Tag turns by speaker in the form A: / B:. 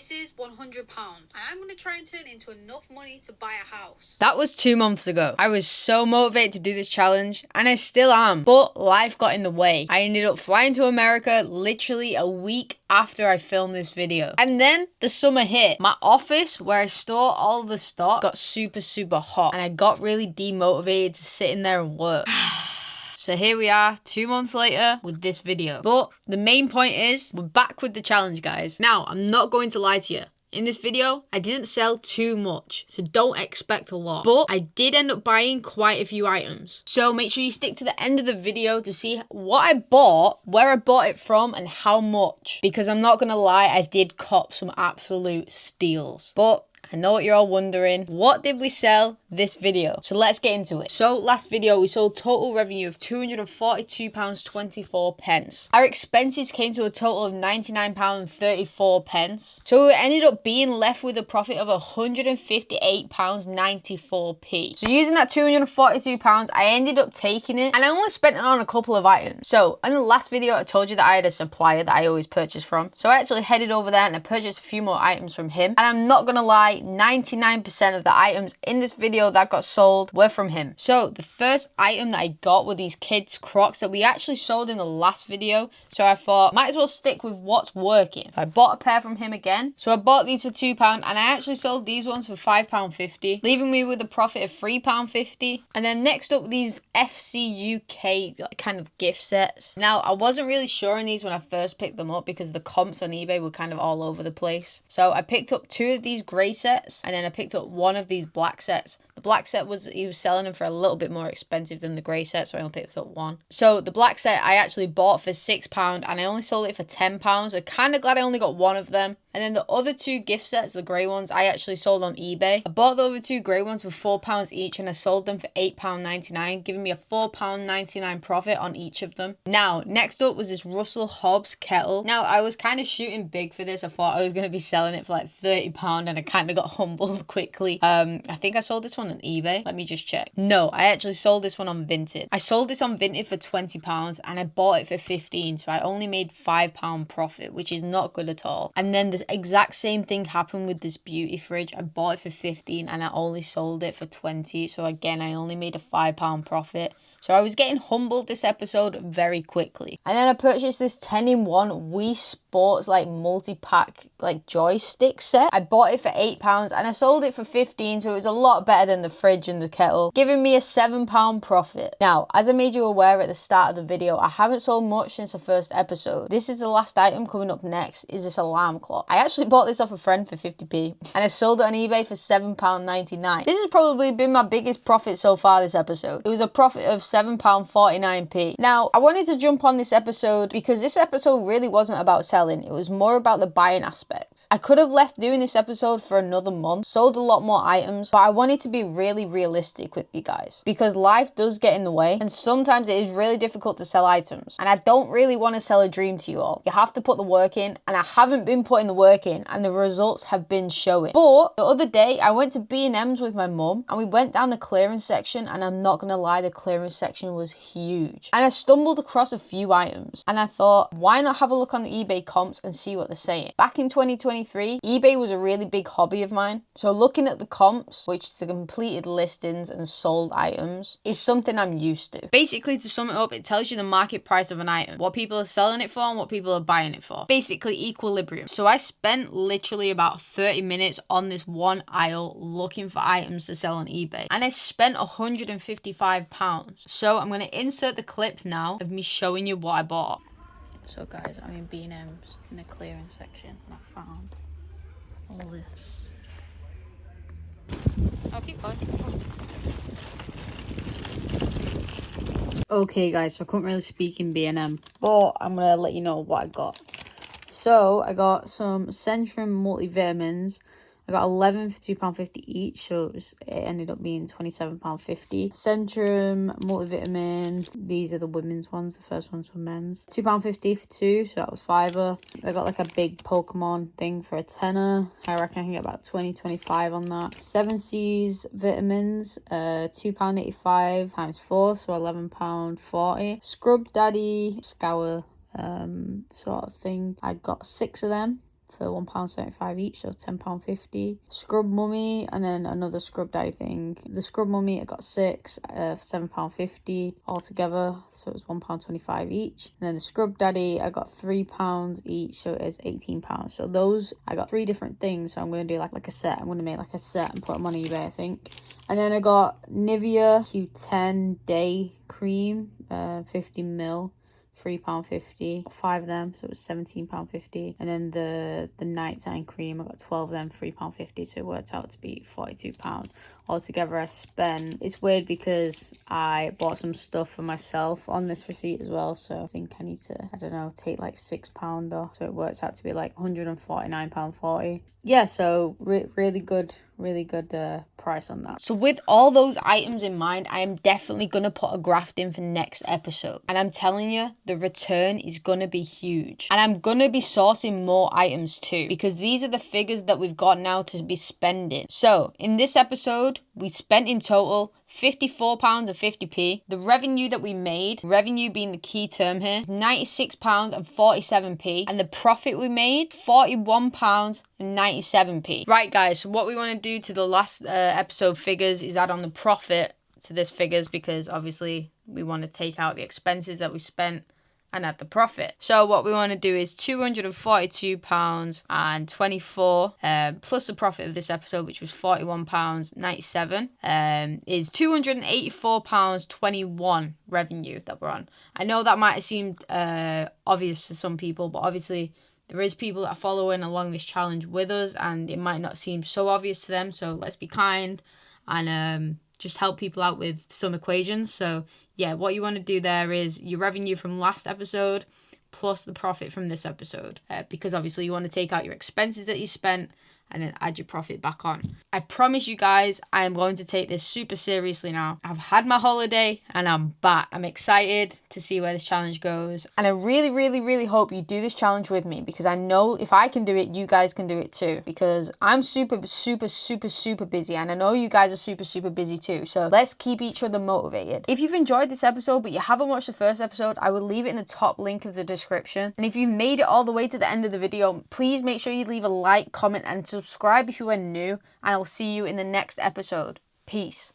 A: This is £100 and I'm going to try and turn it into enough money to buy a house.
B: That was 2 months ago. I was so motivated to do this challenge and I still am, but life got in the way. I ended up flying to America literally a week after I filmed this video. And then the summer hit. My office where I store all the stock got super hot and I got really demotivated to sit in there and work. So here we are 2 months later with this video. But the main point is we're back with the challenge, guys. Now, I'm not going to lie to you. In this video, I didn't sell too much, so don't expect a lot. But I did end up buying quite a few items. So make sure you stick to the end of the video to see what I bought, where I bought it from, and how much. Because I'm not gonna lie, I did cop some absolute steals. But I know what you're all wondering. What did we sell this video? So let's get into it. So last video, we sold total revenue of £242.24. Our expenses came to a total of £99.34. So we ended up being left with a profit of £158.94p. So using that £242, I ended up taking it and I only spent it on a couple of items. So in the last video, I told you that I had a supplier that I always purchase from. So I actually headed over there and I purchased a few more items from him. And I'm not gonna lie, 99% of the items in this video that got sold were from him. So the first item that I got were these kids Crocs that we actually sold in the last video. So I thought might as well stick with what's working. I bought a pair from him again. So I bought these for £2 and I actually sold these ones for £5.50, leaving me with a profit of £3.50. And then next up, these FC UK kind of gift sets. Now I wasn't really sure on these when I first picked them up because the comps on eBay were kind of all over the place. So I picked up 2 of these grey sets and then I picked up 1 of these black sets. The black set he was selling them for a little bit more expensive than the grey set, so I only picked up 1. So the black set I actually bought for £6 and I only sold it for £10. So kind of glad I only got 1 of them. And then the other 2 gift sets, the grey ones, I actually sold on eBay. I bought the other 2 grey ones for £4 each and I sold them for £8.99, giving me a £4.99 profit on each of them. Now, next up was this Russell Hobbs kettle. Now, I was kind of shooting big for this. I thought I was going to be selling it for like £30 and I kind of got humbled quickly. I think I sold this one on eBay. Let me just check. No, I actually sold this one on Vinted. I sold this on Vinted for £20 and I bought it for £15, so I only made £5 profit, which is not good at all. And then the exact same thing happened with this beauty fridge. I bought it for £15 and I only sold it for £20, so again I only made a £5 profit. So I was getting humbled this episode very quickly. And then I purchased this 10-in-1 Wii Sports like multi-pack like joystick set. I bought it for £8 and I sold it for £15, so it was a lot better than the fridge and the kettle, giving me a £7 profit. Now, as I made you aware at the start of the video, I haven't sold much since the first episode. This is the last item. Coming up next is this alarm clock. I actually bought this off a friend for 50p and I sold it on eBay for £7.99. This has probably been my biggest profit so far this episode. It was a profit of £7.49p. Now, I wanted to jump on this episode because this episode really wasn't about selling. It was more about the buying aspect. I could have left doing this episode for another month, sold a lot more items, but I wanted to be really realistic with you guys because life does get in the way and sometimes it is really difficult to sell items. And I don't really want to sell a dream to you all. You have to put the work in and I haven't been putting the work in and the results have been showing. But the other day I went to B&M's with my mum and we went down the clearance section and I'm not gonna lie, the clearance section was huge. And I stumbled across a few items and I thought, why not have a look on the eBay comps and see what they're saying? Back in 2023, eBay was a really big hobby of mine. So looking at the comps, which is the completed listings and sold items, is something I'm used to. Basically, to sum it up, it tells you the market price of an item, what people are selling it for and what people are buying it for. Basically equilibrium. So I spent literally about 30 minutes on this one aisle looking for items to sell on eBay and I spent £155. So I'm going to insert the clip now of me showing you what I bought. So guys, I'm in B&M's in the clearance section and I found all this. I'll keep going. Okay guys, so I couldn't really speak in B&M, but I'm going to let you know what I got. So I got some Centrum multivitamins. I got 11 for £2.50 each, so it ended up being £27.50. Centrum multivitamin, these are the women's ones, the first one's for men's. £2.50 for 2, so that was £5. I got like a big Pokemon thing for a tenner. I reckon I can get about 25 on that. 7 C's vitamins, £2.85 times 4, so £11.40. Scrub Daddy Scour sort of thing. I got 6 of them for £1.75 each, so £10.50. Scrub mummy, and then another scrub daddy thing. The scrub mummy, I got 6 for £7.50 altogether, so it was £1.25 each. And then the scrub daddy, I got £3 each, so it is £18. So those, I got 3 different things, so I'm going to do like a set. I'm going to make like a set and put them on eBay, I think. And then I got Nivea Q10 Day Cream, 50ml. £3.50. 5 of them, so it was £17.50. And then the nighttime cream, I got 12 of them, £3.50, so it worked out to be £42. Altogether, I spent, it's weird because I bought some stuff for myself on this receipt as well, so I think I need to, I don't know, take like £6 off, so it works out to be like £149.40. Yeah, so really good price on that. So with all those items in mind, I am definitely gonna put a graft in for next episode, and I'm telling you, the return is gonna be huge. And I'm gonna be sourcing more items too, because these are the figures that we've got now to be spending. So in this episode, we spent in total £54.50. The revenue that we made, revenue being the key term here, is £96.47. And the profit we made, £41.97. Right guys, so what we want to do to the last episode figures is add on the profit to this figures, because obviously we want to take out the expenses that we spent and add the profit. So what we want to do is £242.24 plus the profit of this episode, which was £41.97, is £284.21 revenue that we're on. I know that might have seemed obvious to some people, but obviously there is people that are following along this challenge with us, and it might not seem so obvious to them. So let's be kind and just help people out with some equations. So yeah, what you want to do there is your revenue from last episode plus the profit from this episode, because obviously you want to take out your expenses that you spent and then add your profit back on. I promise you guys, I am going to take this super seriously now. I've had my holiday and I'm back. I'm excited to see where this challenge goes. And I really hope you do this challenge with me, because I know if I can do it, you guys can do it too. Because I'm super busy, and I know you guys are super busy too. So let's keep each other motivated. If you've enjoyed this episode but you haven't watched the first episode, I will leave it in the top link of the description. And if you've made it all the way to the end of the video, please make sure you leave a like, comment, and subscribe if you are new, and I will see you in the next episode. Peace.